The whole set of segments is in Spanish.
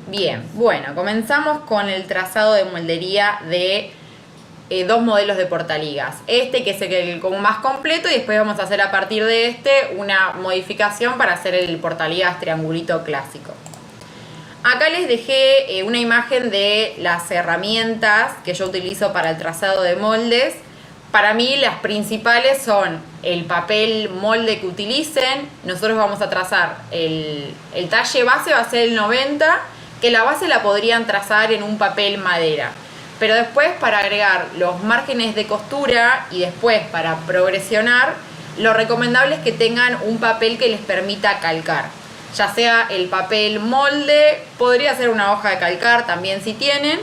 Bien, bueno, comenzamos con el trazado de moldería de dos modelos de portaligas. Este que es el como más completo y después vamos a hacer a partir de este una modificación para hacer el portaligas triangulito clásico. Acá les dejé una imagen de las herramientas que yo utilizo para el trazado de moldes. Para mí las principales son el papel molde que utilicen. Nosotros vamos a trazar el talle base, va a ser el 90, que la base la podrían trazar en un papel madera. Pero después para agregar los márgenes de costura y después para progresionar, lo recomendable es que tengan un papel que les permita calcar. Ya sea el papel molde, podría ser una hoja de calcar también si tienen.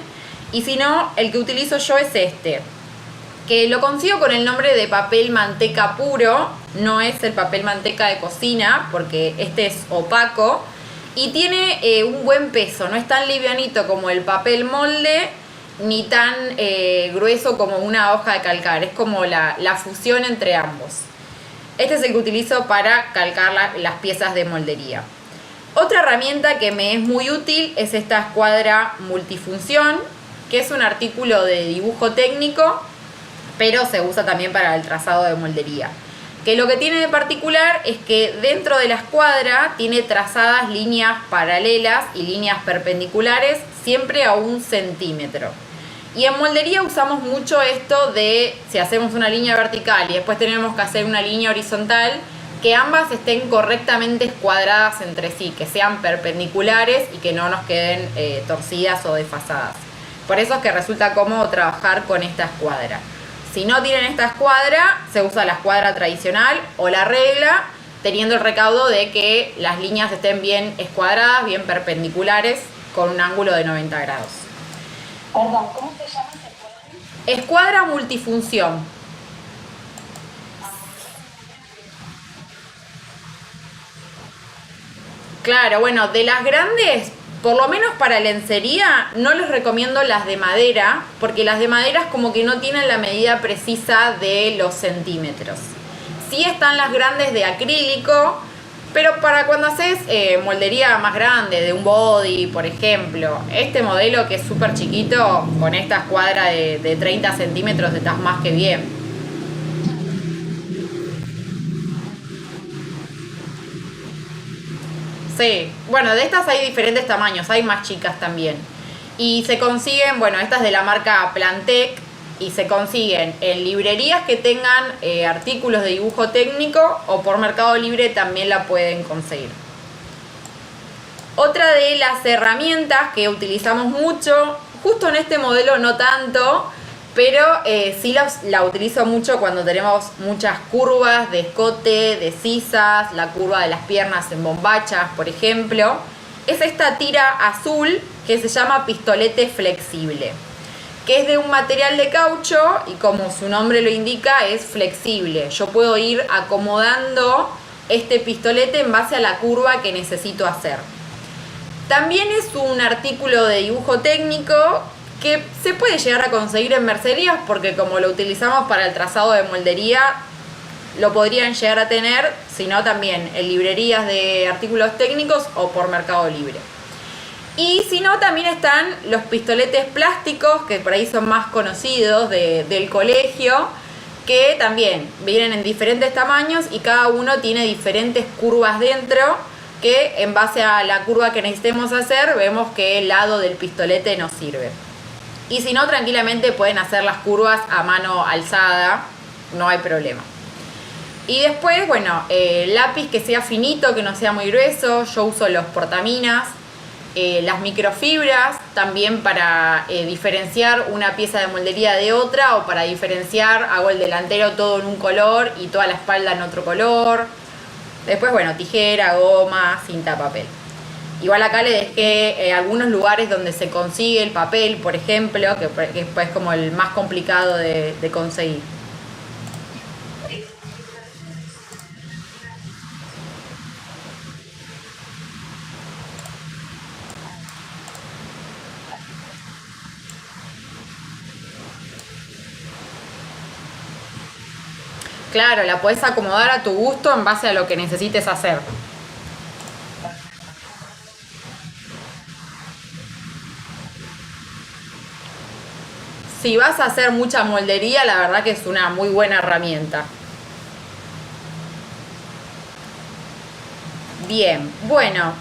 Y si no, el que utilizo yo es este, que lo consigo con el nombre de papel manteca puro. No es el papel manteca de cocina, porque este es opaco. Y tiene un buen peso, no es tan livianito como el papel molde, ni tan grueso como una hoja de calcar. Es como la fusión entre ambos. Este es el que utilizo para calcar las piezas de moldería. Otra herramienta que me es muy útil es esta escuadra multifunción, que es un artículo de dibujo técnico, pero se usa también para el trazado de moldería. Que lo que tiene de particular es que dentro de la escuadra tiene trazadas líneas paralelas y líneas perpendiculares, siempre a 1 centímetro. Y en moldería usamos mucho esto de, si hacemos una línea vertical y después tenemos que hacer una línea horizontal, que ambas estén correctamente escuadradas entre sí, que sean perpendiculares y que no nos queden torcidas o desfasadas. Por eso es que resulta cómodo trabajar con esta escuadra. Si no tienen esta escuadra, se usa la escuadra tradicional o la regla, teniendo el recaudo de que las líneas estén bien escuadradas, bien perpendiculares, con un ángulo de 90 grados. Perdón, ¿cómo se llama ese cuadro? Escuadra multifunción. Claro, bueno, de las grandes, por lo menos para lencería, no les recomiendo las de madera, porque las de madera es como que no tienen la medida precisa de los centímetros. Sí están las grandes de acrílico, pero para cuando haces moldería más grande, de un body, por ejemplo, este modelo que es súper chiquito, con esta escuadra de 30 centímetros estás más que bien. Sí, bueno, de estas hay diferentes tamaños, hay más chicas también. Y se consiguen, bueno, estas de la marca Plantec, y se consiguen en librerías que tengan artículos de dibujo técnico, o por Mercado Libre también la pueden conseguir. Otra de las herramientas que utilizamos mucho, justo en este modelo no tanto, pero sí la utilizo mucho cuando tenemos muchas curvas de escote, de sisas, la curva de las piernas en bombachas, por ejemplo. Es esta tira azul que se llama pistolete flexible, que es de un material de caucho y, como su nombre lo indica, es flexible. Yo puedo ir acomodando este pistolete en base a la curva que necesito hacer. También es un artículo de dibujo técnico que se puede llegar a conseguir en mercerías, porque como lo utilizamos para el trazado de moldería, lo podrían llegar a tener, sino también en librerías de artículos técnicos o por Mercado Libre. Y si no, también están los pistoletes plásticos, que por ahí son más conocidos del colegio, que también vienen en diferentes tamaños y cada uno tiene diferentes curvas dentro, que en base a la curva que necesitemos hacer, vemos qué lado del pistolete nos sirve. Y si no, tranquilamente pueden hacer las curvas a mano alzada, no hay problema. Y después, bueno, lápiz que sea finito, que no sea muy grueso. Yo uso los portaminas, las microfibras, también para diferenciar una pieza de moldería de otra, o para diferenciar, hago el delantero todo en un color y toda la espalda en otro color. Después, bueno, tijera, goma, cinta, papel. Igual acá le dejé algunos lugares donde se consigue el papel, por ejemplo, que es como el más complicado de conseguir. Claro, la puedes acomodar a tu gusto en base a lo que necesites hacer. Si vas a hacer mucha moldería, la verdad que es una muy buena herramienta. Bien, bueno,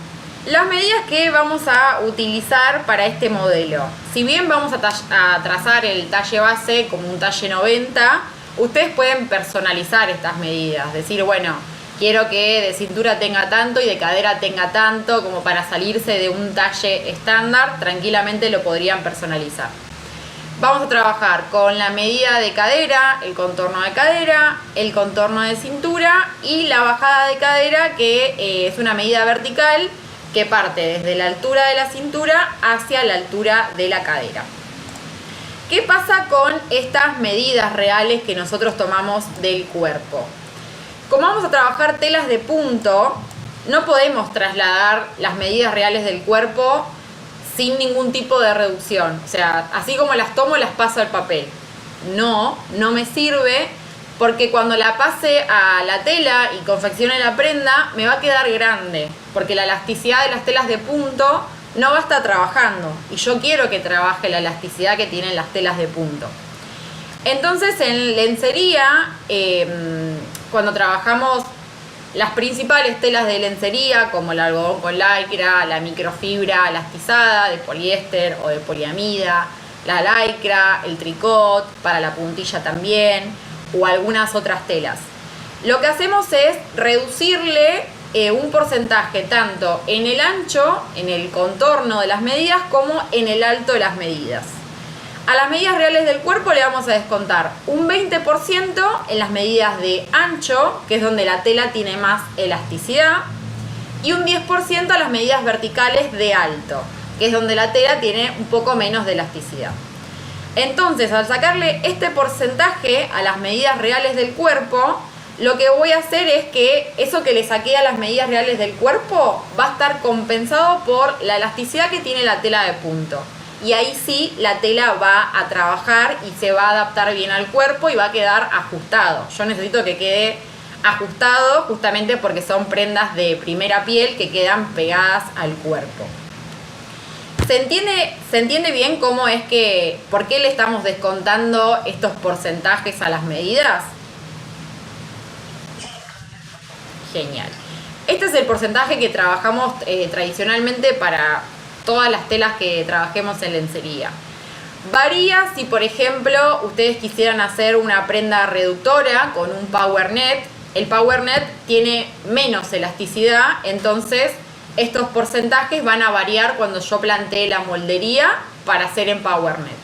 las medidas que vamos a utilizar para este modelo. Si bien vamos a trazar el talle base como un talle 90, ustedes pueden personalizar estas medidas. Decir, bueno, quiero que de cintura tenga tanto y de cadera tenga tanto, como para salirse de un talle estándar, tranquilamente lo podrían personalizar. Vamos a trabajar con la medida de cadera, el contorno de cadera, el contorno de cintura y la bajada de cadera, que es una medida vertical que parte desde la altura de la cintura hacia la altura de la cadera. ¿Qué pasa con estas medidas reales que nosotros tomamos del cuerpo? Como vamos a trabajar telas de punto, no podemos trasladar las medidas reales del cuerpo sin ningún tipo de reducción. O sea, así como las tomo, las paso al papel. No me sirve, porque cuando la pase a la tela y confeccione la prenda, me va a quedar grande, porque la elasticidad de las telas de punto no va a estar trabajando, y yo quiero que trabaje la elasticidad que tienen las telas de punto. Entonces, en lencería, cuando trabajamos las principales telas de lencería, como el algodón con lycra, la microfibra elastizada de poliéster o de poliamida, la lycra, el tricot, para la puntilla también, o algunas otras telas, lo que hacemos es reducirle un porcentaje tanto en el ancho, en el contorno de las medidas, como en el alto de las medidas. A las medidas reales del cuerpo le vamos a descontar un 20% en las medidas de ancho, que es donde la tela tiene más elasticidad, y un 10% a las medidas verticales de alto, que es donde la tela tiene un poco menos de elasticidad. Entonces, al sacarle este porcentaje a las medidas reales del cuerpo, lo que voy a hacer es que eso que le saqué a las medidas reales del cuerpo va a estar compensado por la elasticidad que tiene la tela de punto. Y ahí sí la tela va a trabajar y se va a adaptar bien al cuerpo y va a quedar ajustado. Yo necesito que quede ajustado justamente porque son prendas de primera piel que quedan pegadas al cuerpo. ¿Se entiende bien cómo es que, por qué le estamos descontando estos porcentajes a las medidas? Genial. Este es el porcentaje que trabajamos tradicionalmente para todas las telas que trabajemos en lencería. Varía si, por ejemplo, ustedes quisieran hacer una prenda reductora con un power net. El power net tiene menos elasticidad, entonces estos porcentajes van a variar cuando yo plantee la moldería para hacer en power net.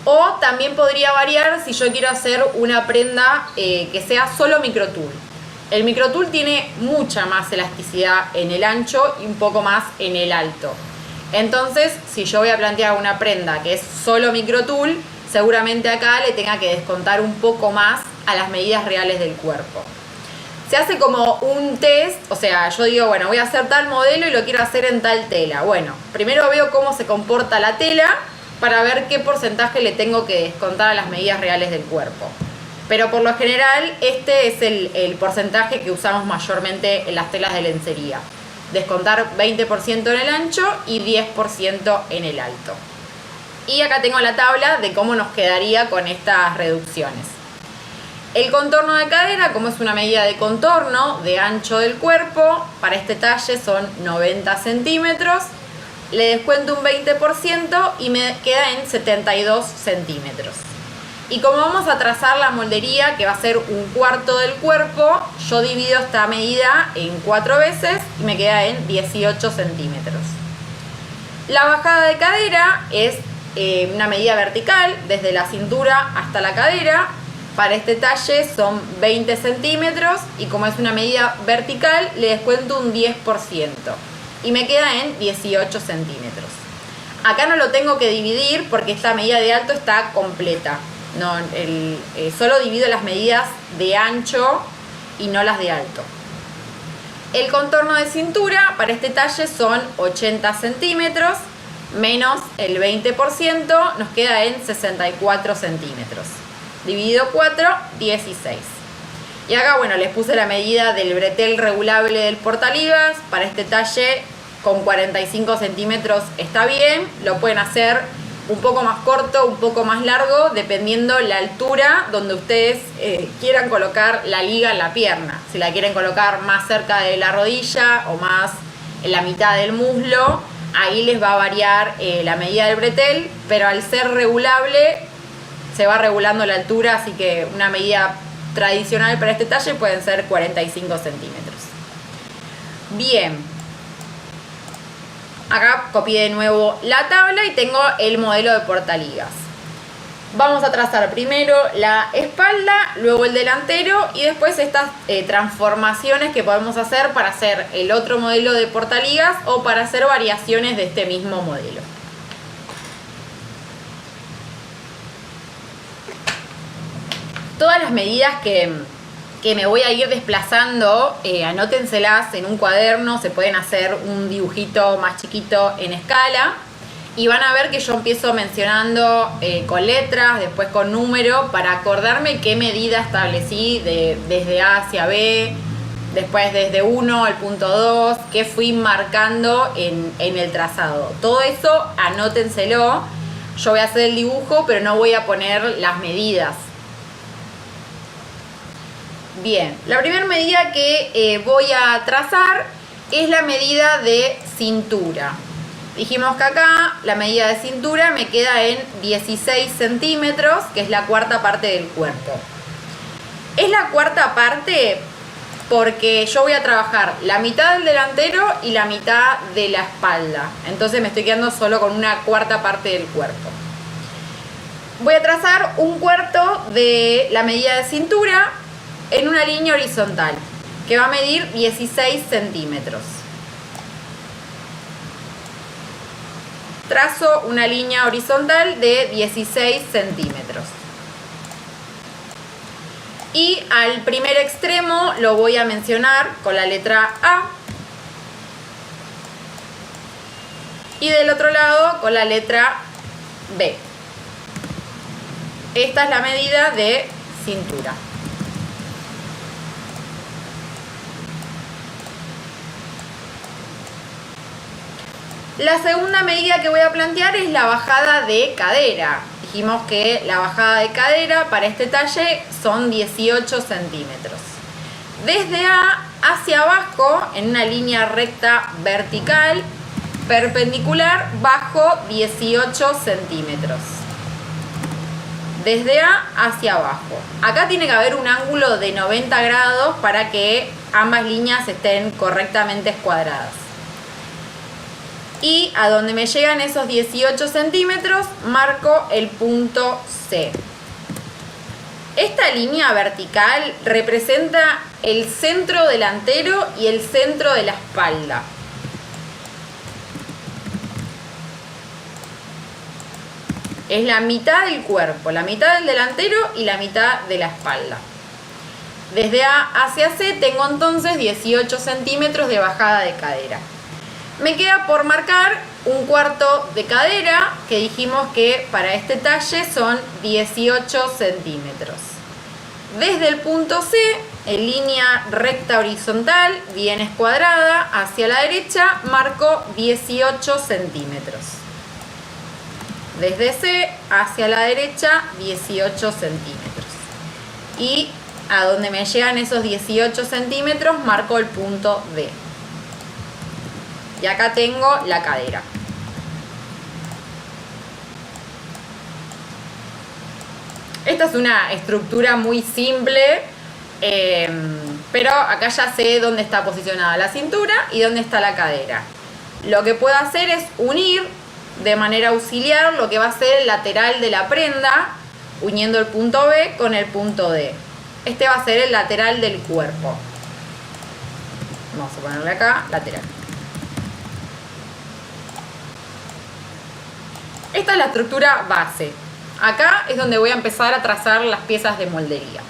O también podría variar si yo quiero hacer una prenda que sea solo microtul. El microtul tiene mucha más elasticidad en el ancho y un poco más en el alto. Entonces, si yo voy a plantear una prenda que es solo microtul, seguramente acá le tenga que descontar un poco más a las medidas reales del cuerpo. Se hace como un test, o sea, yo digo, bueno, voy a hacer tal modelo y lo quiero hacer en tal tela. Bueno, primero veo cómo se comporta la tela para ver qué porcentaje le tengo que descontar a las medidas reales del cuerpo. Pero por lo general, este es el porcentaje que usamos mayormente en las telas de lencería. Descontar 20% en el ancho y 10% en el alto. Y acá tengo la tabla de cómo nos quedaría con estas reducciones. El contorno de cadera, como es una medida de contorno de ancho del cuerpo, para este talle son 90 centímetros. Le descuento un 20% y me queda en 72 centímetros. Y como vamos a trazar la moldería, que va a ser un cuarto del cuerpo, yo divido esta medida en 4 veces y me queda en 18 centímetros. La bajada de cadera es una medida vertical, desde la cintura hasta la cadera. Para este talle son 20 centímetros y como es una medida vertical, le descuento un 10% y me queda en 18 centímetros. Acá no lo tengo que dividir porque esta medida de alto está completa. No, solo divido las medidas de ancho y no las de alto. El contorno de cintura para este talle son 80 centímetros menos el 20%, nos queda en 64 centímetros. Dividido 4, 16. Y acá, bueno, les puse la medida del bretel regulable del portaligas. Para este talle con 45 centímetros está bien. Lo pueden hacer un poco más corto, un poco más largo, dependiendo la altura donde ustedes quieran colocar la liga en la pierna. Si la quieren colocar más cerca de la rodilla o más en la mitad del muslo, ahí les va a variar la medida del bretel, pero al ser regulable se va regulando la altura, así que una medida tradicional para este talle pueden ser 45 centímetros. Bien, acá copié de nuevo la tabla y tengo el modelo de portaligas. Vamos a trazar primero la espalda, luego el delantero y después estas transformaciones que podemos hacer para hacer el otro modelo de portaligas o para hacer variaciones de este mismo modelo. Todas las medidas que me voy a ir desplazando, anótenselas en un cuaderno, se pueden hacer un dibujito más chiquito en escala. Y van a ver que yo empiezo mencionando con letras, después con número, para acordarme qué medida establecí desde A hacia B, después desde 1 al punto 2, qué fui marcando en el trazado. Todo eso anótenselo. Yo voy a hacer el dibujo, pero no voy a poner las medidas. Bien, la primera medida que voy a trazar es la medida de cintura. Dijimos que acá la medida de cintura me queda en 16 centímetros, que es la cuarta parte del cuerpo. Es la cuarta parte porque yo voy a trabajar la mitad del delantero y la mitad de la espalda. Entonces me estoy quedando solo con una cuarta parte del cuerpo. Voy a trazar un cuarto de la medida de cintura en una línea horizontal, que va a medir 16 centímetros. Trazo una línea horizontal de 16 centímetros. Y al primer extremo lo voy a mencionar con la letra A. Y del otro lado con la letra B. Esta es la medida de cintura. La segunda medida que voy a plantear es la bajada de cadera. Dijimos que la bajada de cadera para este talle son 18 centímetros. Desde A hacia abajo, en una línea recta vertical, perpendicular, bajo 18 centímetros. Desde A hacia abajo. Acá tiene que haber un ángulo de 90 grados para que ambas líneas estén correctamente escuadradas. Y a donde me llegan esos 18 centímetros, marco el punto C. Esta línea vertical representa el centro delantero y el centro de la espalda. Es la mitad del cuerpo, la mitad del delantero y la mitad de la espalda. Desde A hacia C tengo entonces 18 centímetros de bajada de cadera. Me queda por marcar un cuarto de cadera, que dijimos que para este talle son 18 centímetros. Desde el punto C, en línea recta horizontal, bien escuadrada, hacia la derecha, marco 18 centímetros. Desde C hacia la derecha, 18 centímetros. Y a donde me llegan esos 18 centímetros, marco el punto D. Y acá tengo la cadera. Esta es una estructura muy simple, pero acá ya sé dónde está posicionada la cintura y dónde está la cadera. Lo que puedo hacer es unir de manera auxiliar lo que va a ser el lateral de la prenda, uniendo el punto B con el punto D. Este va a ser el lateral del cuerpo. Vamos a ponerle acá, lateral. Esta es la estructura base. Acá es donde voy a empezar a trazar las piezas de moldería.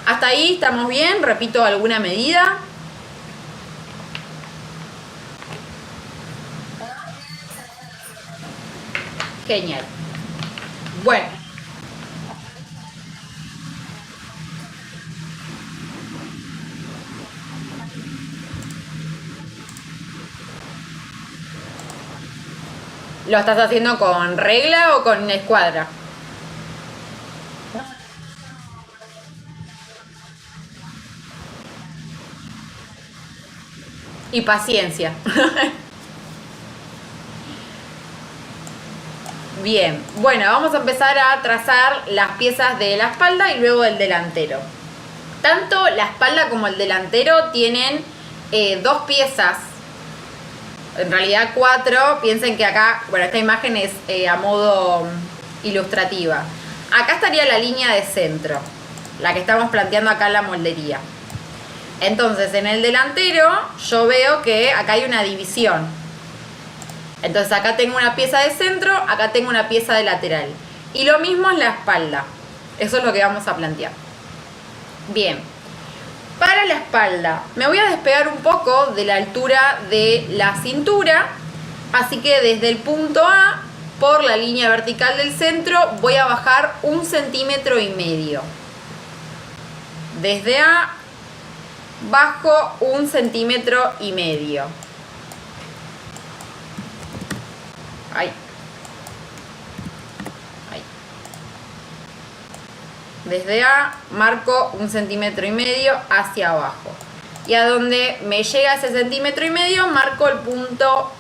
Hasta ahí estamos bien. Repito alguna medida. Genial. Bueno. ¿Lo estás haciendo con regla o con escuadra? Y paciencia. Bien, bueno, vamos a empezar a trazar las piezas de la espalda y luego del delantero. Tanto la espalda como el delantero tienen dos piezas, en realidad 4. Piensen que acá, bueno, esta imagen es a modo ilustrativa. Acá estaría la línea de centro, la que estamos planteando acá en la moldería. Entonces, en el delantero yo veo que acá hay una división. Entonces acá tengo una pieza de centro, acá tengo una pieza de lateral. Y lo mismo en la espalda. Eso es lo que vamos a plantear. Bien. Para la espalda me voy a despegar un poco de la altura de la cintura. Así que desde el punto A, por la línea vertical del centro, voy a bajar 1,5 centímetros. Desde A bajo 1,5 centímetros. Ahí. Ahí. Desde A marco 1,5 centímetros hacia abajo. Y a donde me llega ese 1,5 centímetros marco el punto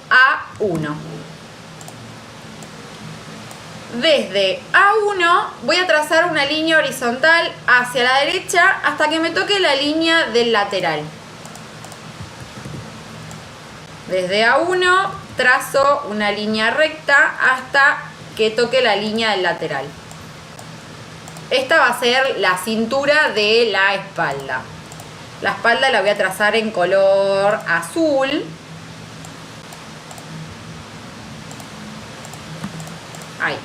A1. Desde A1 voy a trazar una línea horizontal hacia la derecha hasta que me toque la línea del lateral. Desde A1 trazo una línea recta hasta que toque la línea del lateral. Esta va a ser la cintura de la espalda. La espalda la voy a trazar en color azul. Ahí.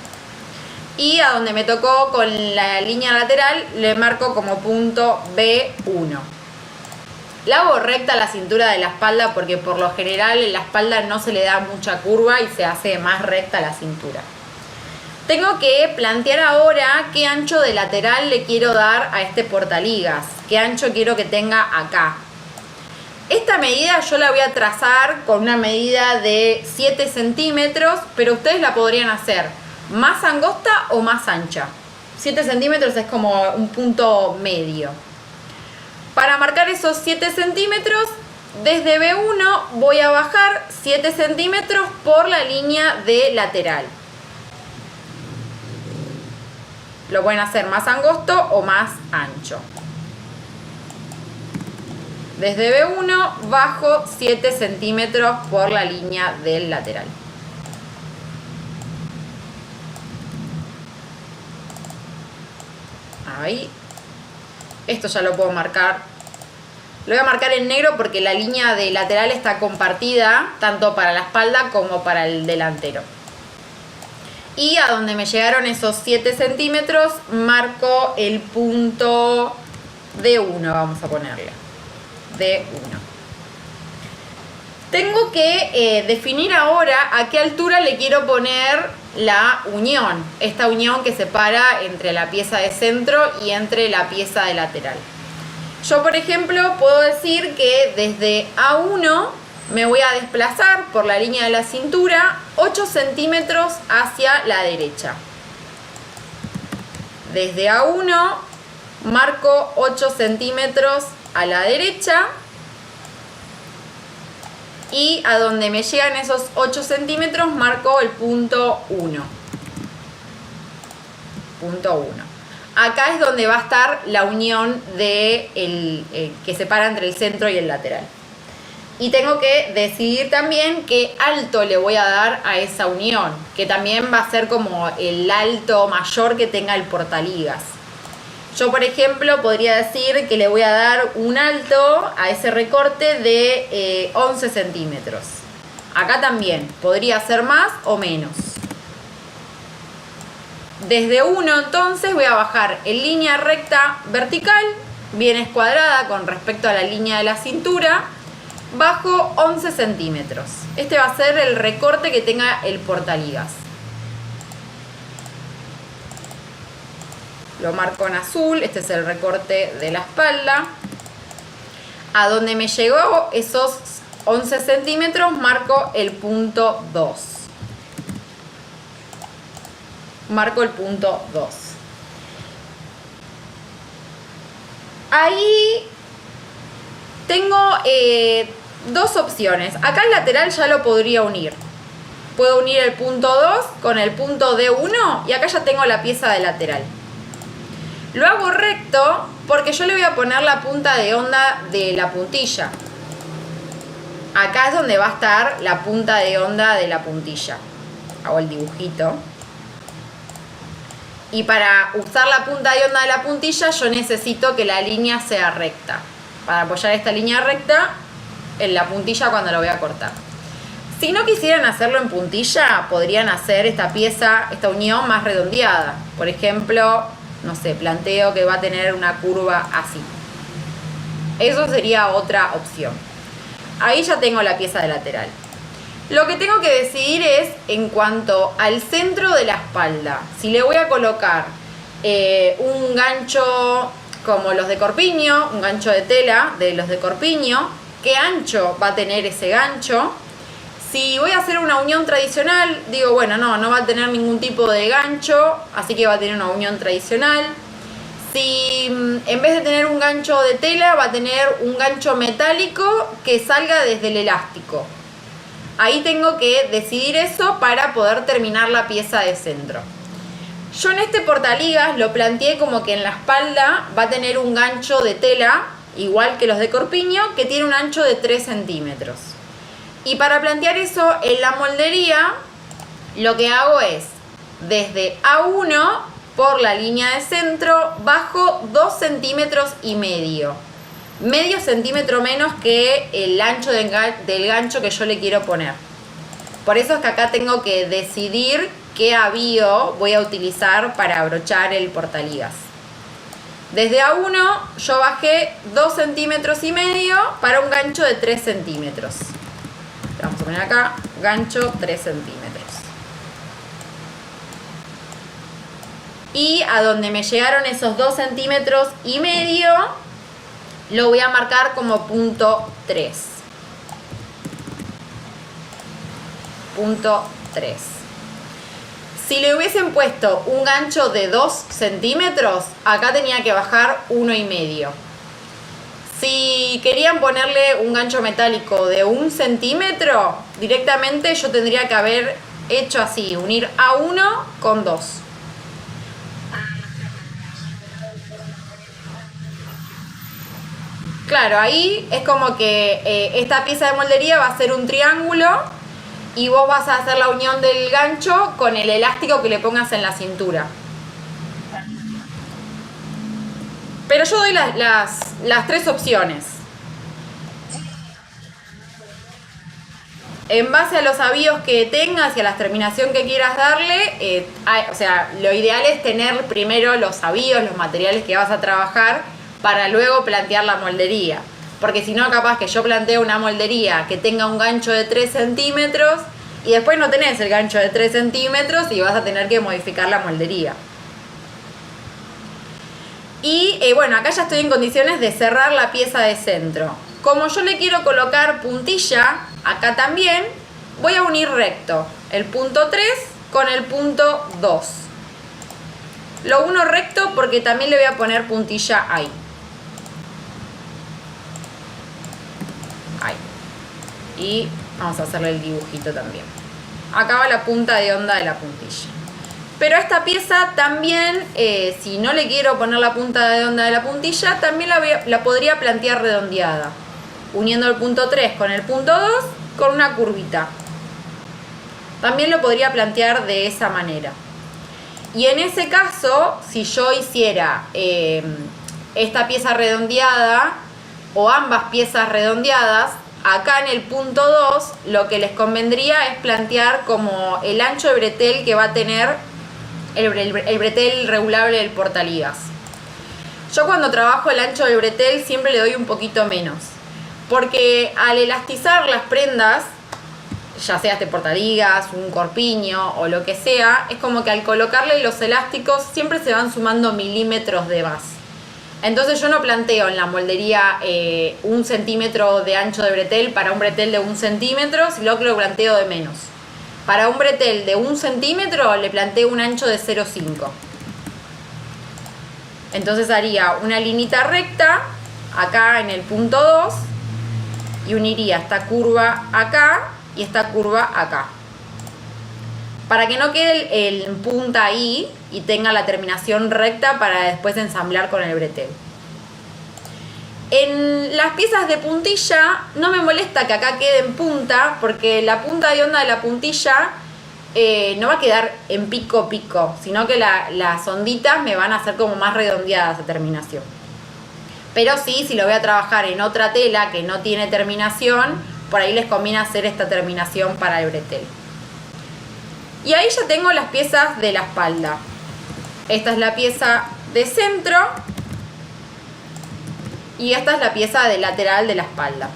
Y a donde me tocó con la línea lateral le marco como punto B1. La hago recta a la cintura de la espalda porque por lo general en la espalda no se le da mucha curva y se hace más recta la cintura. Tengo que plantear ahora qué ancho de lateral le quiero dar a este portaligas, qué ancho quiero que tenga acá. Esta medida yo la voy a trazar con una medida de 7 centímetros, pero ustedes la podrían hacer más angosta o más ancha. 7 centímetros es como un punto medio. Para marcar esos 7 centímetros, desde B1 voy a bajar 7 centímetros por la línea de lateral. Lo pueden hacer más angosto o más ancho. Desde B1 bajo 7 centímetros por la línea del lateral. Ahí. Esto ya lo puedo marcar. Lo voy a marcar en negro porque la línea de lateral está compartida tanto para la espalda como para el delantero. Y a donde me llegaron esos 7 centímetros marco el punto D1, vamos a ponerle. D1. Tengo que definir ahora a qué altura le quiero poner la unión. Esta unión que separa entre la pieza de centro y entre la pieza de lateral. Yo, por ejemplo, puedo decir que desde A1 me voy a desplazar por la línea de la cintura 8 centímetros hacia la derecha. Desde A1 marco 8 centímetros a la derecha. Y a donde me llegan esos 8 centímetros marco el punto 1. Punto 1. Acá es donde va a estar la unión que separa entre el centro y el lateral. Y tengo que decidir también qué alto le voy a dar a esa unión, que también va a ser como el alto mayor que tenga el portaligas. Yo, por ejemplo, podría decir que le voy a dar un alto a ese recorte de 11 centímetros. Acá también podría ser más o menos. Desde 1 entonces voy a bajar en línea recta vertical, bien escuadrada con respecto a la línea de la cintura, bajo 11 centímetros. Este va a ser el recorte que tenga el portaligas. Lo marco en azul, este es el recorte de la espalda. A donde me llegó esos 11 centímetros marco el punto 2. marco el punto 2. Ahí tengo dos opciones. Acá el lateral ya lo podría unir. Puedo unir el punto 2 con el punto D1 y acá ya tengo la pieza de lateral. Lo hago recto porque yo le voy a poner la punta de onda de la puntilla. Acá es donde va a estar la punta de onda de la puntilla. Hago el dibujito. Y para usar la punta de onda de la puntilla yo necesito que la línea sea recta. Para apoyar esta línea recta en la puntilla cuando la voy a cortar. Si no quisieran hacerlo en puntilla, podrían hacer esta pieza, esta unión más redondeada. Por ejemplo, no sé, planteo que va a tener una curva así. Eso sería otra opción. Ahí ya tengo la pieza de lateral. Lo que tengo que decidir es en cuanto al centro de la espalda. Si le voy a colocar un gancho como los de corpiño, un gancho de tela de los de corpiño, ¿qué ancho va a tener ese gancho? Si voy a hacer una unión tradicional, digo, bueno, no va a tener ningún tipo de gancho, así que va a tener una unión tradicional. Si en vez de tener un gancho de tela, va a tener un gancho metálico que salga desde el elástico. Ahí tengo que decidir eso para poder terminar la pieza de centro. Yo en este portaligas lo planteé como que en la espalda va a tener un gancho de tela, igual que los de corpiño, que tiene un ancho de 3 centímetros. Y para plantear eso en la moldería, lo que hago es, desde A1 por la línea de centro, bajo 2 centímetros y medio. Medio centímetro menos que el ancho del gancho que yo le quiero poner. Por eso es que acá tengo que decidir qué avío voy a utilizar para abrochar el portaligas. Desde A1 yo bajé 2 centímetros y medio para un gancho de 3 centímetros. Vamos a poner acá, gancho 3 centímetros. Y a donde me llegaron esos 2 centímetros y medio, lo voy a marcar como punto 3. Punto 3. Si le hubiesen puesto un gancho de 2 centímetros, acá tenía que bajar 1,5. Si querían ponerle un gancho metálico de 1 centímetro, directamente yo tendría que haber hecho así, unir A1 con 2. Claro, ahí es como que esta pieza de moldería va a ser un triángulo y vos vas a hacer la unión del gancho con el elástico que le pongas en la cintura. Pero yo doy las tres opciones. En base a los avíos que tengas y a la terminación que quieras darle, o sea, lo ideal es tener primero los avíos, los materiales que vas a trabajar para luego plantear la moldería. Porque si no, capaz que yo planteo una moldería que tenga un gancho de 3 centímetros y después no tenés el gancho de 3 centímetros y vas a tener que modificar la moldería. Y bueno, acá ya estoy en condiciones de cerrar la pieza de centro. Como yo le quiero colocar puntilla, acá también voy a unir recto el punto 3 con el punto 2. Lo uno recto porque también le voy a poner puntilla ahí. Ahí. Y vamos a hacerle el dibujito también. Acá va la punta de onda de la puntilla. Pero a esta pieza también, si no le quiero poner la punta de onda de la puntilla, también la podría plantear redondeada. Uniendo el punto 3 con el punto 2 con una curvita. También lo podría plantear de esa manera. Y en ese caso, si yo hiciera esta pieza redondeada o ambas piezas redondeadas, acá en el punto 2 lo que les convendría es plantear como el ancho de bretel que va a tener el bretel regulable del portaligas. Yo cuando trabajo el ancho del bretel siempre le doy un poquito menos, porque al elastizar las prendas, ya sea este portaligas, un corpiño o lo que sea, es como que al colocarle los elásticos siempre se van sumando milímetros de más. Entonces yo no planteo en la moldería 1 centímetro de ancho de bretel para un bretel de 1 centímetro, sino que lo planteo de menos. Para un bretel de 1 centímetro le planteé un ancho de 0,5. Entonces haría una linita recta acá en el punto 2 y uniría esta curva acá y esta curva acá. Para que no quede el punta ahí y tenga la terminación recta para después ensamblar con el bretel. En las piezas de puntilla no me molesta que acá quede en punta, porque la punta de onda de la puntilla no va a quedar en pico pico, sino que las onditas me van a hacer como más redondeadas a terminación. Pero sí, si lo voy a trabajar en otra tela que no tiene terminación, por ahí les conviene hacer esta terminación para el bretel. Y ahí ya tengo las piezas de la espalda. Esta es la pieza de centro y esta es la pieza de lateral de la espalda.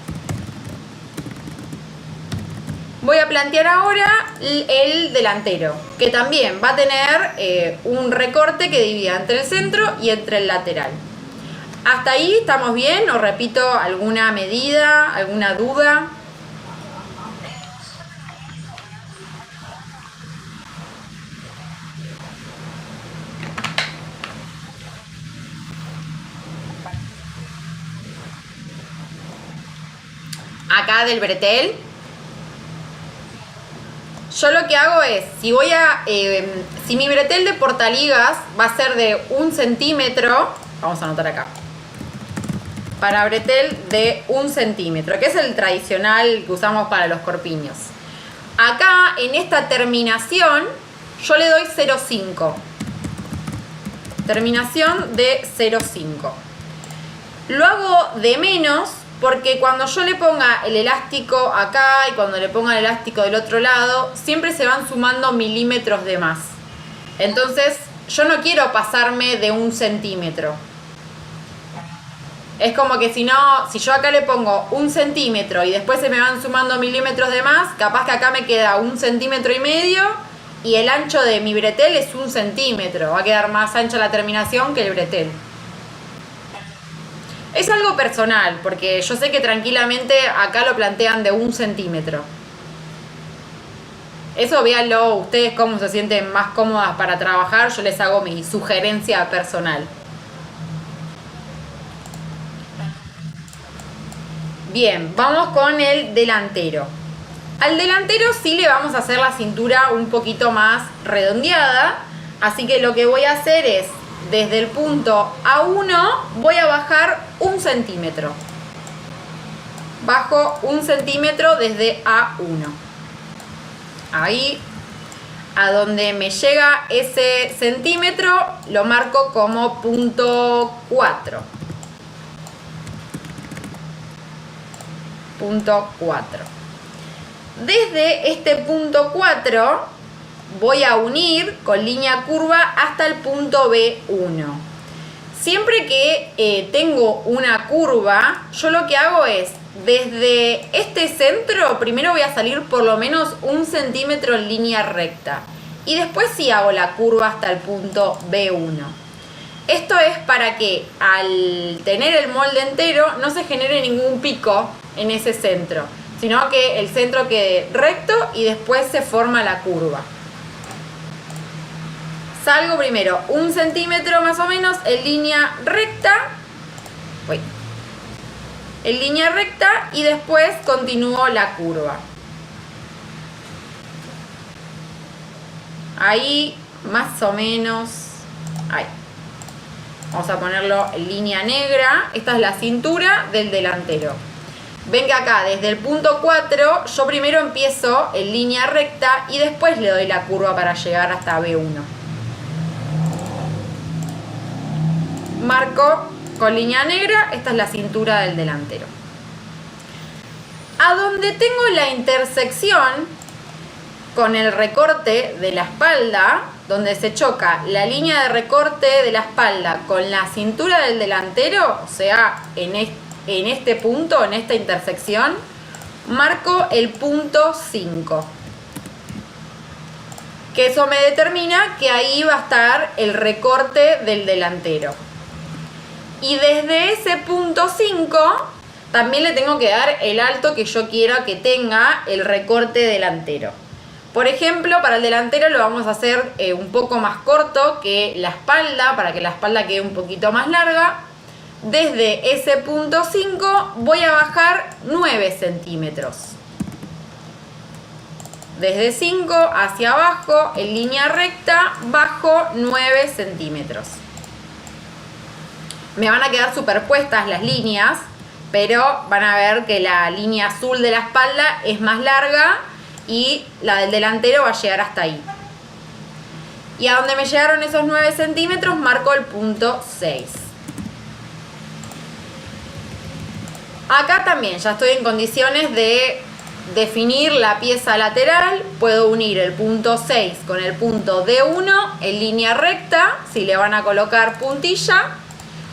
Voy a plantear ahora el delantero, que también va a tener un recorte que divida entre el centro y entre el lateral. ¿Hasta ahí estamos bien? ¿O repito alguna medida, alguna duda? Acá del bretel, yo lo que hago es, si mi bretel de portaligas va a ser de 1 centímetro, vamos a anotar acá, para bretel de 1 centímetro, que es el tradicional que usamos para los corpiños. Acá en esta terminación yo le doy 0,5, terminación de 0,5. Lo hago de menos porque cuando yo le ponga el elástico acá y cuando le ponga el elástico del otro lado, siempre se van sumando milímetros de más. Entonces, yo no quiero pasarme de 1 centímetro. Es como que si yo acá le pongo 1 centímetro y después se me van sumando milímetros de más, capaz que acá me queda 1,5 centímetros y el ancho de mi bretel es 1 centímetro. Va a quedar más ancha la terminación que el bretel. Es algo personal, porque yo sé que tranquilamente acá lo plantean de 1 centímetro. Eso véanlo ustedes cómo se sienten más cómodas para trabajar. Yo les hago mi sugerencia personal. Bien, vamos con el delantero. Al delantero sí le vamos a hacer la cintura un poquito más redondeada. Así que lo que voy a hacer es, desde el punto A1 voy a bajar 1 centímetro. Bajo 1 centímetro desde A1. Ahí, a donde me llega ese centímetro, lo marco como punto 4. Punto 4. Desde este punto 4 voy a unir con línea curva hasta el punto B1. Siempre que tengo una curva, yo lo que hago es, desde este centro, primero voy a salir por lo menos 1 centímetro en línea recta. Y después sí hago la curva hasta el punto B1. Esto es para que al tener el molde entero no se genere ningún pico en ese centro, sino que el centro quede recto y después se forma la curva. Salgo primero 1 centímetro más o menos en línea recta. En línea recta y después continúo la curva. Ahí, más o menos. Ahí. Vamos a ponerlo en línea negra. Esta es la cintura del delantero. Ven que acá, desde el punto 4, yo primero empiezo en línea recta y después le doy la curva para llegar hasta B1. Marco con línea negra, esta es la cintura del delantero. A donde tengo la intersección con el recorte de la espalda, donde se choca la línea de recorte de la espalda con la cintura del delantero, o sea, en este punto, en esta intersección, marco el punto 5. Que eso me determina que ahí va a estar el recorte del delantero. Y desde ese punto 5 también le tengo que dar el alto que yo quiero que tenga el recorte delantero. Por ejemplo, para el delantero lo vamos a hacer un poco más corto que la espalda, para que la espalda quede un poquito más larga. Desde ese punto 5 voy a bajar 9 centímetros. Desde 5 hacia abajo, en línea recta, bajo 9 centímetros. Me van a quedar superpuestas las líneas, pero van a ver que la línea azul de la espalda es más larga y la del delantero va a llegar hasta ahí. Y a donde me llegaron esos 9 centímetros marco el punto 6. Acá también ya estoy en condiciones de definir la pieza lateral. Puedo unir el punto 6 con el punto D1 en línea recta, si le van a colocar puntilla,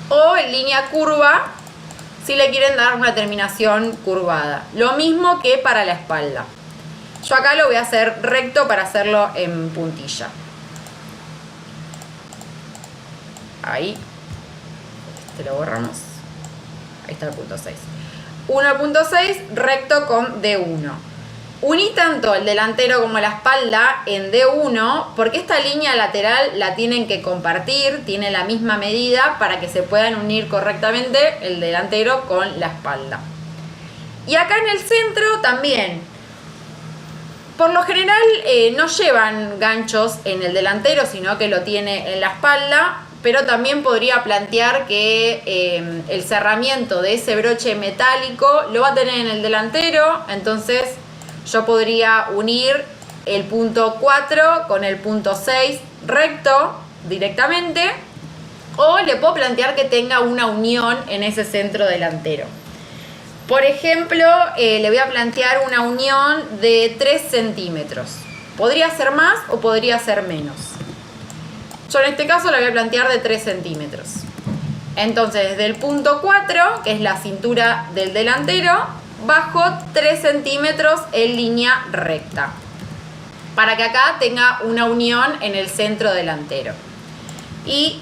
o en línea curva, si le quieren dar una terminación curvada. Lo mismo que para la espalda. Yo acá lo voy a hacer recto para hacerlo en puntilla. Ahí. Este lo borramos. Ahí está el punto 6. 1.6 recto con D1. Uní tanto el delantero como la espalda en D1 porque esta línea lateral la tienen que compartir, tiene la misma medida para que se puedan unir correctamente el delantero con la espalda. Y acá en el centro también. Por lo general no llevan ganchos en el delantero, sino que lo tiene en la espalda. Pero también podría plantear que el cerramiento de ese broche metálico lo va a tener en el delantero. Entonces yo podría unir el punto 4 con el punto 6 recto directamente. O le puedo plantear que tenga una unión en ese centro delantero. Por ejemplo, le voy a plantear una unión de 3 centímetros. Podría ser más o podría ser menos. Yo en este caso la voy a plantear de 3 centímetros. Entonces, desde el punto 4, que es la cintura del delantero, bajo 3 centímetros en línea recta. Para que acá tenga una unión en el centro delantero. Y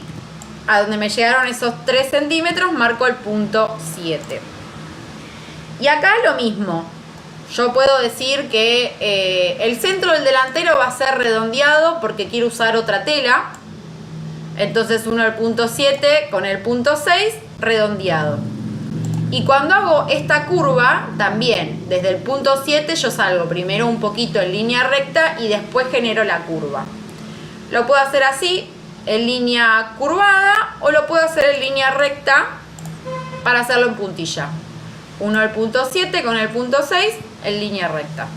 a donde me llegaron esos 3 centímetros, marco el punto 7. Y acá lo mismo. Yo puedo decir que el centro del delantero va a ser redondeado porque quiero usar otra tela. Entonces uno el punto 7 con el punto 6 redondeado. Y cuando hago esta curva, también desde el punto 7 yo salgo primero un poquito en línea recta y después genero la curva. Lo puedo hacer así, en línea curvada, o lo puedo hacer en línea recta para hacerlo en puntilla. Uno el punto 7 con el punto 6 en línea recta.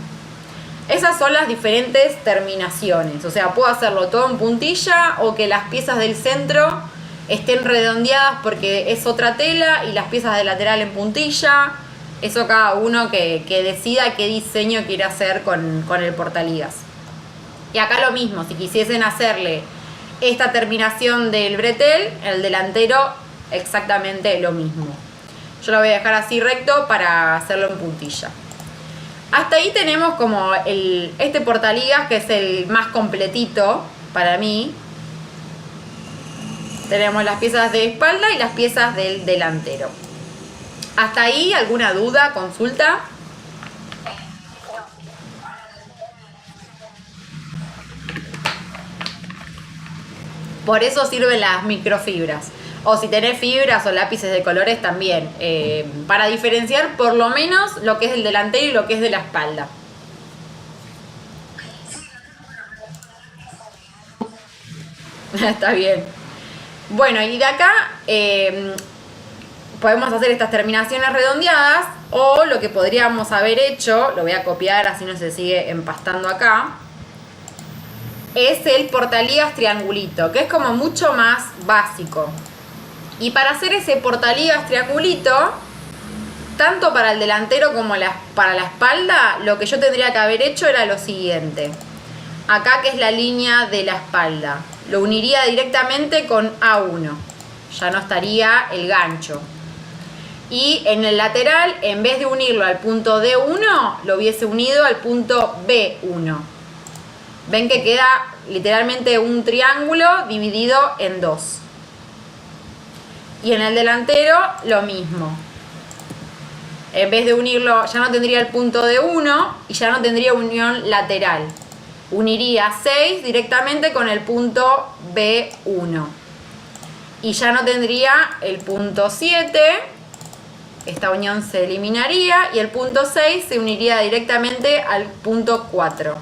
Esas son las diferentes terminaciones. O sea, puedo hacerlo todo en puntilla o que las piezas del centro estén redondeadas porque es otra tela y las piezas de lateral en puntilla. Eso cada uno que decida qué diseño quiere hacer con el portaligas. Y acá lo mismo, si quisiesen hacerle esta terminación del bretel, el delantero exactamente lo mismo. Yo lo voy a dejar así recto para hacerlo en puntilla. Hasta ahí tenemos como este portaligas, que es el más completito para mí. Tenemos las piezas de espalda y las piezas del delantero. ¿Hasta ahí alguna duda, consulta? Por eso sirven las microfibras. O si tenés fibras o lápices de colores también. Para diferenciar por lo menos lo que es el delantero y lo que es de la espalda. Está bien. Bueno, y de acá podemos hacer estas terminaciones redondeadas. O lo que podríamos haber hecho, lo voy a copiar así no se sigue empastando acá, es el portaligas triangulito, que es como mucho más básico. Y para hacer ese portaligas triangulito, tanto para el delantero como para la espalda, lo que yo tendría que haber hecho era lo siguiente. Acá, que es la línea de la espalda, lo uniría directamente con A1. Ya no estaría el gancho. Y en el lateral, en vez de unirlo al punto D1, lo hubiese unido al punto B1. Ven que queda literalmente un triángulo dividido en dos. Y en el delantero lo mismo. En vez de unirlo, ya no tendría el punto D1 y ya no tendría unión lateral. uniría 6 directamente con el punto B1. Y ya no tendría el punto 7. Esta unión se eliminaría y el punto 6 se uniría directamente al punto 4.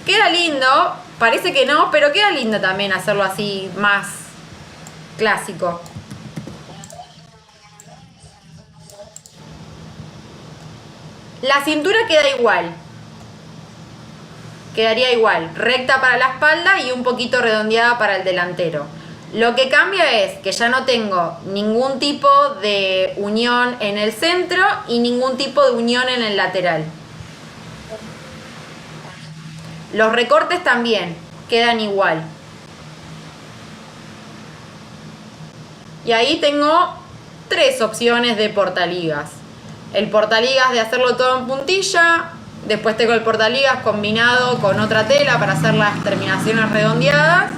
Queda lindo, parece que no, pero queda lindo también hacerlo así más clásico. La cintura queda igual. Quedaría igual, recta para la espalda y un poquito redondeada para el delantero. Lo que cambia es que ya no tengo ningún tipo de unión en el centro y ningún tipo de unión en el lateral. Los recortes también quedan igual. Y ahí tengo 3 opciones de portaligas. El portaligas de hacerlo todo en puntilla. Después tengo el portaligas combinado con otra tela para hacer las terminaciones redondeadas.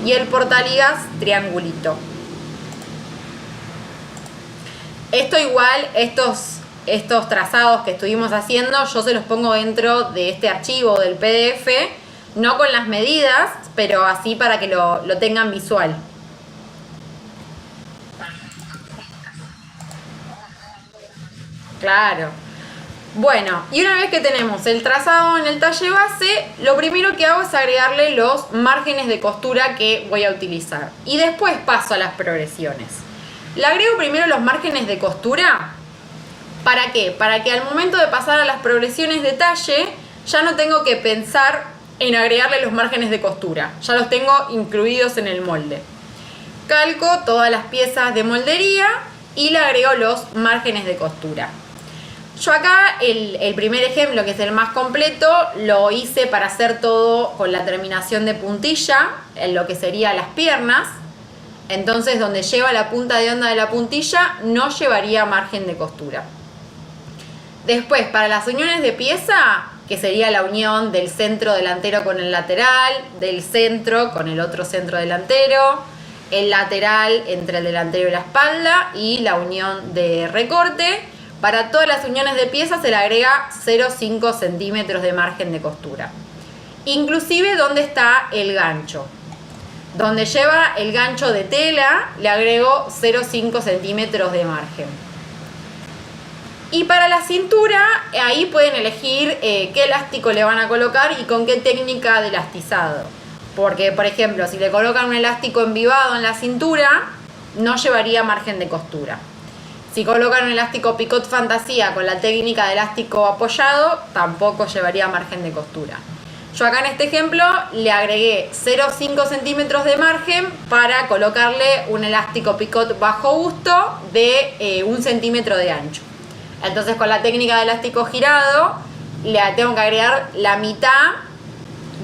Y el portaligas triangulito. Esto igual, estos trazados que estuvimos haciendo, yo se los pongo dentro de este archivo del PDF. No con las medidas, pero así para que lo tengan visual. Claro. Bueno, y una vez que tenemos el trazado en el talle base, lo primero que hago es agregarle los márgenes de costura que voy a utilizar. Y después paso a las progresiones. Le agrego primero los márgenes de costura. ¿Para qué? Para que al momento de pasar a las progresiones de talle, ya no tengo que pensar en agregarle los márgenes de costura. Ya los tengo incluidos en el molde. Calco todas las piezas de moldería y le agrego los márgenes de costura. Yo acá el primer ejemplo, que es el más completo, lo hice para hacer todo con la terminación de puntilla, en lo que sería las piernas. Entonces donde lleva la punta de onda de la puntilla no llevaría margen de costura. Después, para las uniones de pieza, que sería la unión del centro delantero con el lateral, del centro con el otro centro delantero, el lateral entre el delantero y la espalda y la unión de recorte. Para todas las uniones de pieza se le agrega 0,5 centímetros de margen de costura. Inclusive donde está el gancho. Donde lleva el gancho de tela le agrego 0,5 centímetros de margen. Y para la cintura, ahí pueden elegir qué elástico le van a colocar y con qué técnica de elastizado. Porque, por ejemplo, si le colocan un elástico embibado en la cintura, no llevaría margen de costura. Si colocan un elástico Picot Fantasía con la técnica de elástico apoyado, tampoco llevaría margen de costura. Yo acá en este ejemplo le agregué 0,5 centímetros de margen para colocarle un elástico Picot bajo busto de 1 centímetro de ancho. Entonces con la técnica de elástico girado le tengo que agregar la mitad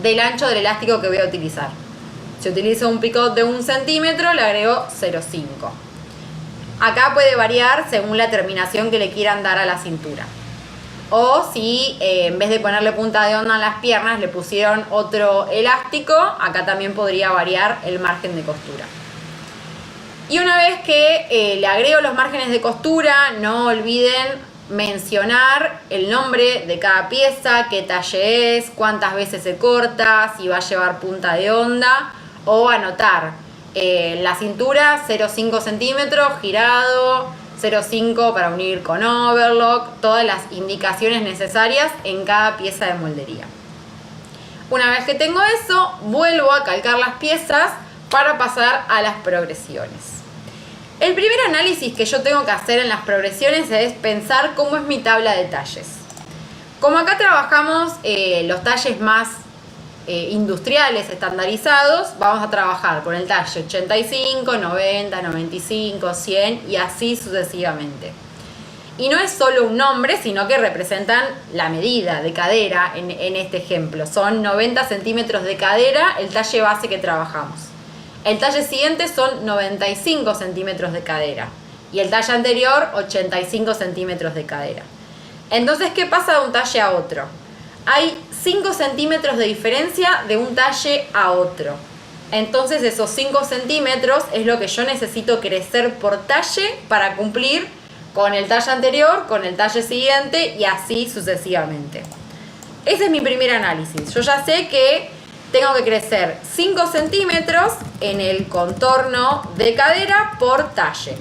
del ancho del elástico que voy a utilizar. Si utilizo un Picot de 1 centímetro le agrego 0,5. Acá puede variar según la terminación que le quieran dar a la cintura. O si en vez de ponerle punta de onda en las piernas le pusieron otro elástico, acá también podría variar el margen de costura. Y una vez que le agrego los márgenes de costura, no olviden mencionar el nombre de cada pieza, qué talle es, cuántas veces se corta, si va a llevar punta de onda, o anotar la cintura 0,5 centímetros, girado, 0,5 para unir con overlock, todas las indicaciones necesarias en cada pieza de moldería. Una vez que tengo eso, vuelvo a calcar las piezas para pasar a las progresiones. El primer análisis que yo tengo que hacer en las progresiones es pensar cómo es mi tabla de talles. Como acá trabajamos los talles más industriales estandarizados, vamos a trabajar con el talle 85, 90, 95, 100 y así sucesivamente. Y no es solo un nombre, sino que representan la medida de cadera en este ejemplo. Son 90 centímetros de cadera el talle base que trabajamos. El talle siguiente son 95 centímetros de cadera y el talle anterior 85 centímetros de cadera. Entonces, ¿qué pasa de un talle a otro? Hay 5 centímetros de diferencia de un talle a otro. Entonces esos 5 centímetros es lo que yo necesito crecer por talle para cumplir con el talle anterior, con el talle siguiente y así sucesivamente. Ese es mi primer análisis. Yo ya sé que tengo que crecer 5 centímetros en el contorno de cadera por talle.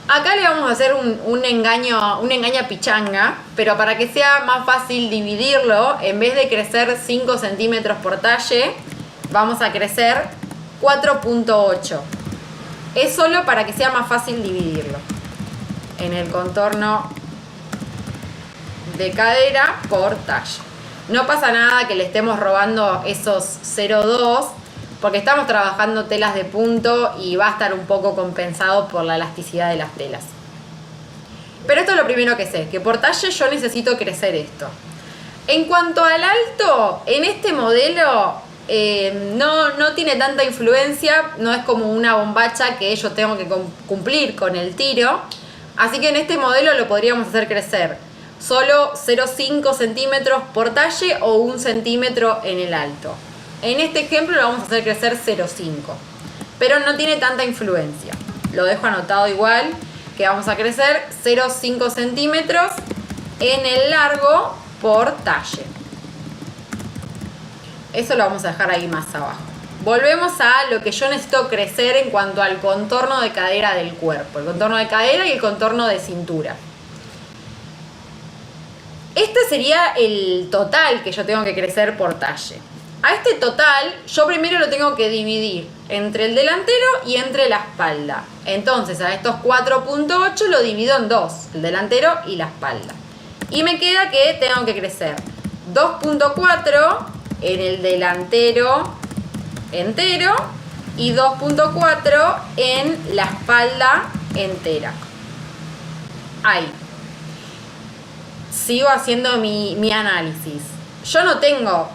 Acá le vamos a hacer un engaño pichanga, pero para que sea más fácil dividirlo, en vez de crecer 5 centímetros por talle, vamos a crecer 4.8. Es solo para que sea más fácil dividirlo. En el contorno de cadera por talle. No pasa nada que le estemos robando esos 0,2, porque estamos trabajando telas de punto y va a estar un poco compensado por la elasticidad de las telas. Pero esto es lo primero que sé, que por talle yo necesito crecer esto. En cuanto al alto, en este modelo no tiene tanta influencia, no es como una bombacha que yo tengo que cumplir con el tiro. Así que en este modelo lo podríamos hacer crecer solo 0,5 centímetros por talle o 1 centímetro en el alto. En este ejemplo lo vamos a hacer crecer 0,5, pero no tiene tanta influencia. Lo dejo anotado igual, que vamos a crecer 0,5 centímetros en el largo por talle. Eso lo vamos a dejar ahí más abajo. Volvemos a lo que yo necesito crecer en cuanto al contorno de cadera del cuerpo. El contorno de cadera y el contorno de cintura. Este sería el total que yo tengo que crecer por talle. A este total yo primero lo tengo que dividir entre el delantero y entre la espalda. Entonces a estos 4.8 lo divido en dos, el delantero y la espalda. Y me queda que tengo que crecer 2.4 en el delantero entero y 2.4 en la espalda entera. Ahí. Sigo haciendo mi análisis. Yo no tengo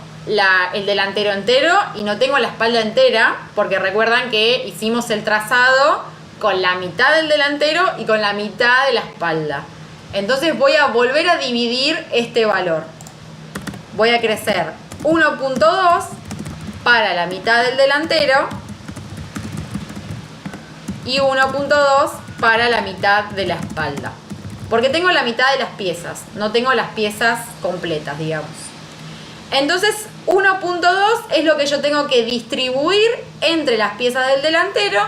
el delantero entero y no tengo la espalda entera, porque recuerdan que hicimos el trazado con la mitad del delantero y con la mitad de la espalda. Entonces voy a volver a dividir este valor. Voy a crecer 1.2 para la mitad del delantero y 1.2 para la mitad de la espalda. Porque tengo la mitad de las piezas, no tengo las piezas completas, digamos. Entonces 1.2 es lo que yo tengo que distribuir entre las piezas del delantero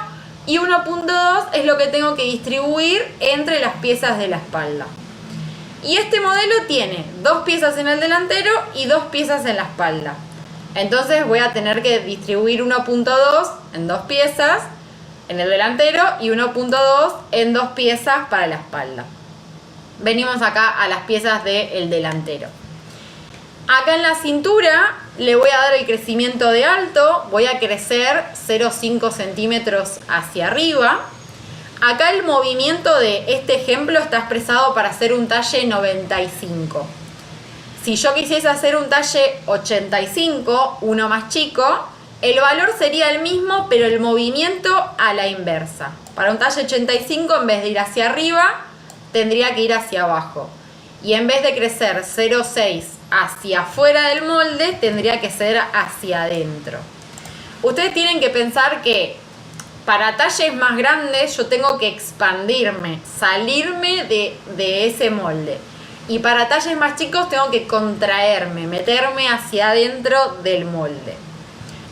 y 1.2 es lo que tengo que distribuir entre las piezas de la espalda. Y este modelo tiene 2 piezas en el delantero y 2 piezas en la espalda. Entonces voy a tener que distribuir 1.2 en 2 piezas en el delantero y 1.2 en 2 piezas para la espalda. Venimos acá a las piezas del delantero. Acá en la cintura le voy a dar el crecimiento de alto, voy a crecer 0,5 centímetros hacia arriba. Acá el movimiento de este ejemplo está expresado para hacer un talle 95. Si yo quisiese hacer un talle 85, uno más chico, el valor sería el mismo, pero el movimiento a la inversa. Para un talle 85, en vez de ir hacia arriba, tendría que ir hacia abajo. Y en vez de crecer 0,6 hacia afuera del molde, tendría que ser hacia adentro. Ustedes tienen que pensar que para talles más grandes yo tengo que expandirme, salirme de ese molde. Y para talles más chicos tengo que contraerme, meterme hacia adentro del molde.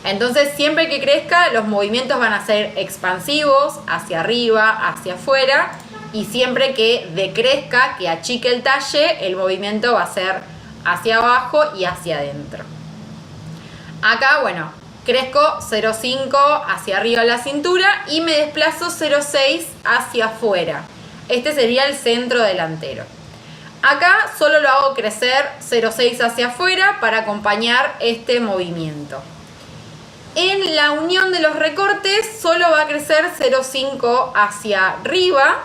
Entonces siempre que crezca los movimientos van a ser expansivos, hacia arriba, hacia afuera. Y siempre que decrezca, que achique el talle, el movimiento va a ser hacia abajo y hacia adentro. Acá, bueno, crezco 0,5 hacia arriba la cintura y me desplazo 0,6 hacia afuera. Este sería el centro delantero. Acá solo lo hago crecer 0,6 hacia afuera para acompañar este movimiento. En la unión de los recortes solo va a crecer 0,5 hacia arriba.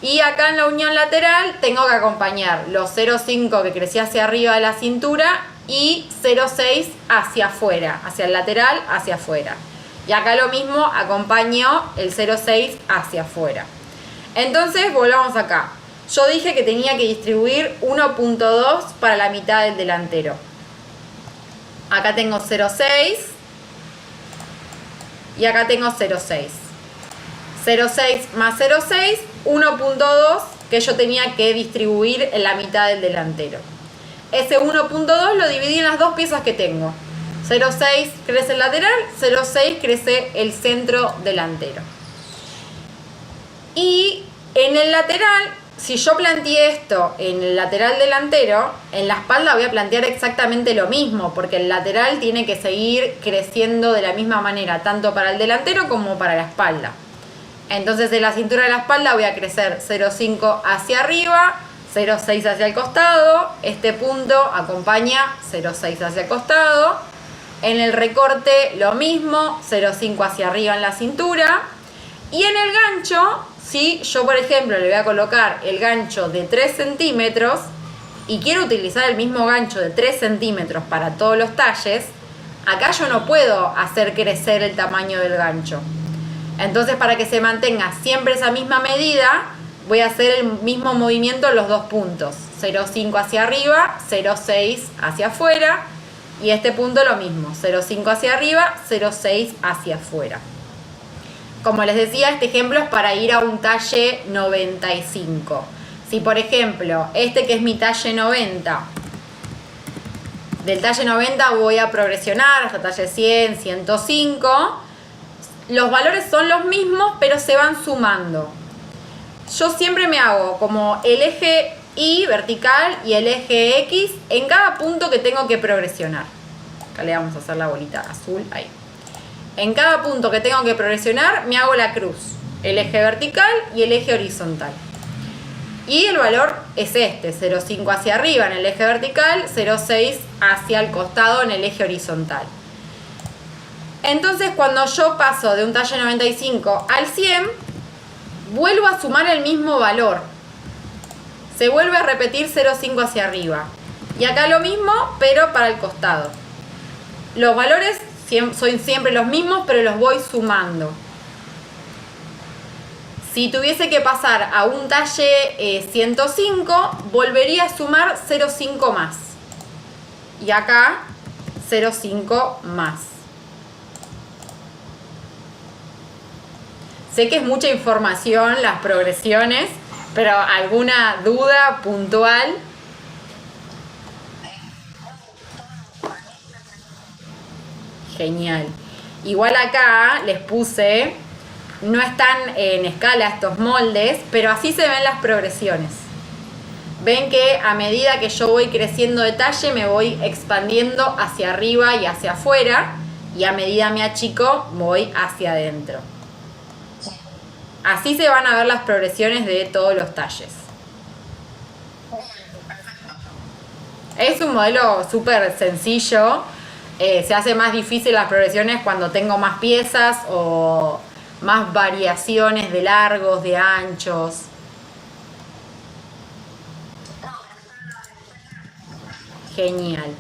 Y acá en la unión lateral tengo que acompañar los 0,5 que crecí hacia arriba de la cintura y 0,6 hacia afuera, hacia el lateral, hacia afuera. Y acá lo mismo, acompaño el 0,6 hacia afuera. Entonces volvamos acá. Yo dije que tenía que distribuir 1.2 para la mitad del delantero. Acá tengo 0,6 y acá tengo 0,6. 0,6 más 0,6, 1.2 que yo tenía que distribuir en la mitad del delantero. ese 1.2 lo dividí en las dos piezas que tengo. 0,6 crece el lateral, 0,6 crece el centro delantero. Y en el lateral, si yo planteé esto en el lateral delantero, en la espalda voy a plantear exactamente lo mismo, porque el lateral tiene que seguir creciendo de la misma manera, tanto para el delantero como para la espalda. Entonces en la cintura de la espalda voy a crecer 0,5 hacia arriba, 0,6 hacia el costado, este punto acompaña 0,6 hacia el costado. En el recorte lo mismo, 0,5 hacia arriba en la cintura. Y en el gancho, si yo por ejemplo le voy a colocar el gancho de 3 centímetros y quiero utilizar el mismo gancho de 3 centímetros para todos los talles, acá yo no puedo hacer crecer el tamaño del gancho. Entonces, para que se mantenga siempre esa misma medida, voy a hacer el mismo movimiento en los dos puntos. 0,5 hacia arriba, 0,6 hacia afuera. Y este punto lo mismo, 0,5 hacia arriba, 0,6 hacia afuera. Como les decía, este ejemplo es para ir a un talle 95. Si por ejemplo, este que es mi talle 90, del talle 90 voy a progresionar hasta talle 100, 105, los valores son los mismos, pero se van sumando. Yo siempre me hago como el eje Y vertical y el eje X en cada punto que tengo que progresionar. Acá le vamos a hacer la bolita azul, ahí. En cada punto que tengo que progresionar me hago la cruz, el eje vertical y el eje horizontal. Y el valor es este, 0,5 hacia arriba en el eje vertical, 0,6 hacia el costado en el eje horizontal. Entonces cuando yo paso de un talle 95 al 100, vuelvo a sumar el mismo valor. Se vuelve a repetir 0,5 hacia arriba. Y acá lo mismo, pero para el costado. Los valores son siempre los mismos, pero los voy sumando. Si tuviese que pasar a un talle 105, volvería a sumar 0,5 más. Y acá 0,5 más. Sé que es mucha información las progresiones, pero ¿alguna duda puntual? Genial. Igual acá les puse, no están en escala estos moldes, pero así se ven las progresiones. Ven que a medida que yo voy creciendo de talle me voy expandiendo hacia arriba y hacia afuera, y a medida me achico voy hacia adentro. Así se van a ver las progresiones de todos los talles. Es un modelo súper sencillo. Se hace más difícil las progresiones cuando tengo más piezas o más variaciones de largos, de anchos. Genial.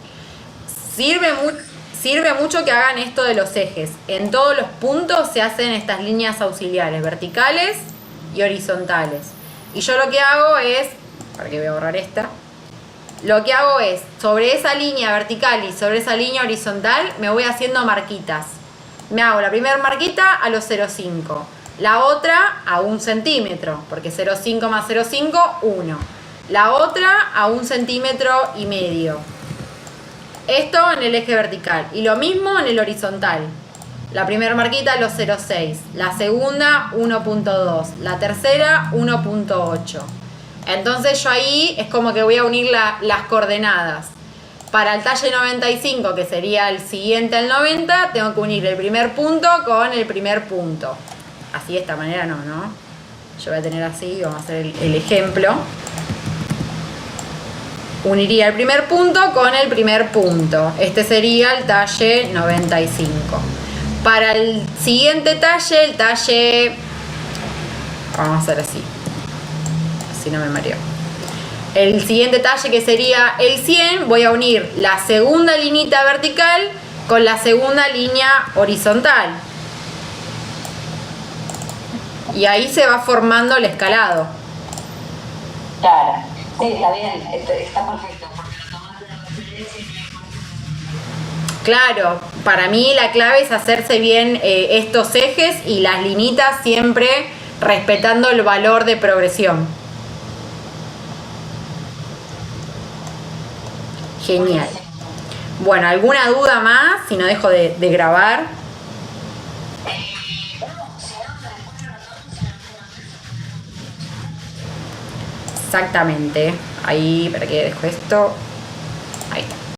Sirve mucho que hagan esto de los ejes. En todos los puntos se hacen estas líneas auxiliares, verticales y horizontales. Y yo lo que hago es, para que voy a borrar esta, lo que hago es, sobre esa línea vertical y sobre esa línea horizontal, me voy haciendo marquitas. Me hago la primera marquita a los 0,5, la otra a 1 centímetro, porque 0,5 más 0,5, 1. La otra a 1,5 centímetros. Esto en el eje vertical. Y lo mismo en el horizontal. La primera marquita a los 0,6. La segunda 1.2. La tercera 1.8. Entonces yo ahí es como que voy a unir las coordenadas. Para el talle 95, que sería el siguiente al 90, tengo que unir el primer punto con el primer punto. Así de esta manera no, ¿no? Yo voy a tener así, vamos a hacer el ejemplo. Uniría el primer punto con el primer punto. Este sería el talle 95. Para el siguiente talle, el talle... Vamos a hacer así. Así no me mareo. El siguiente talle, que sería el 100, voy a unir la segunda lineita vertical con la segunda línea horizontal. Y ahí se va formando el escalado. Claro. Sí, está bien, está perfecto, porque lo tomas de referencia. Claro, para mí la clave es hacerse bien estos ejes y las linitas siempre respetando el valor de progresión. Genial. Bueno, ¿alguna duda más? Si no dejo de grabar. Exactamente. Ahí, para que dejo esto.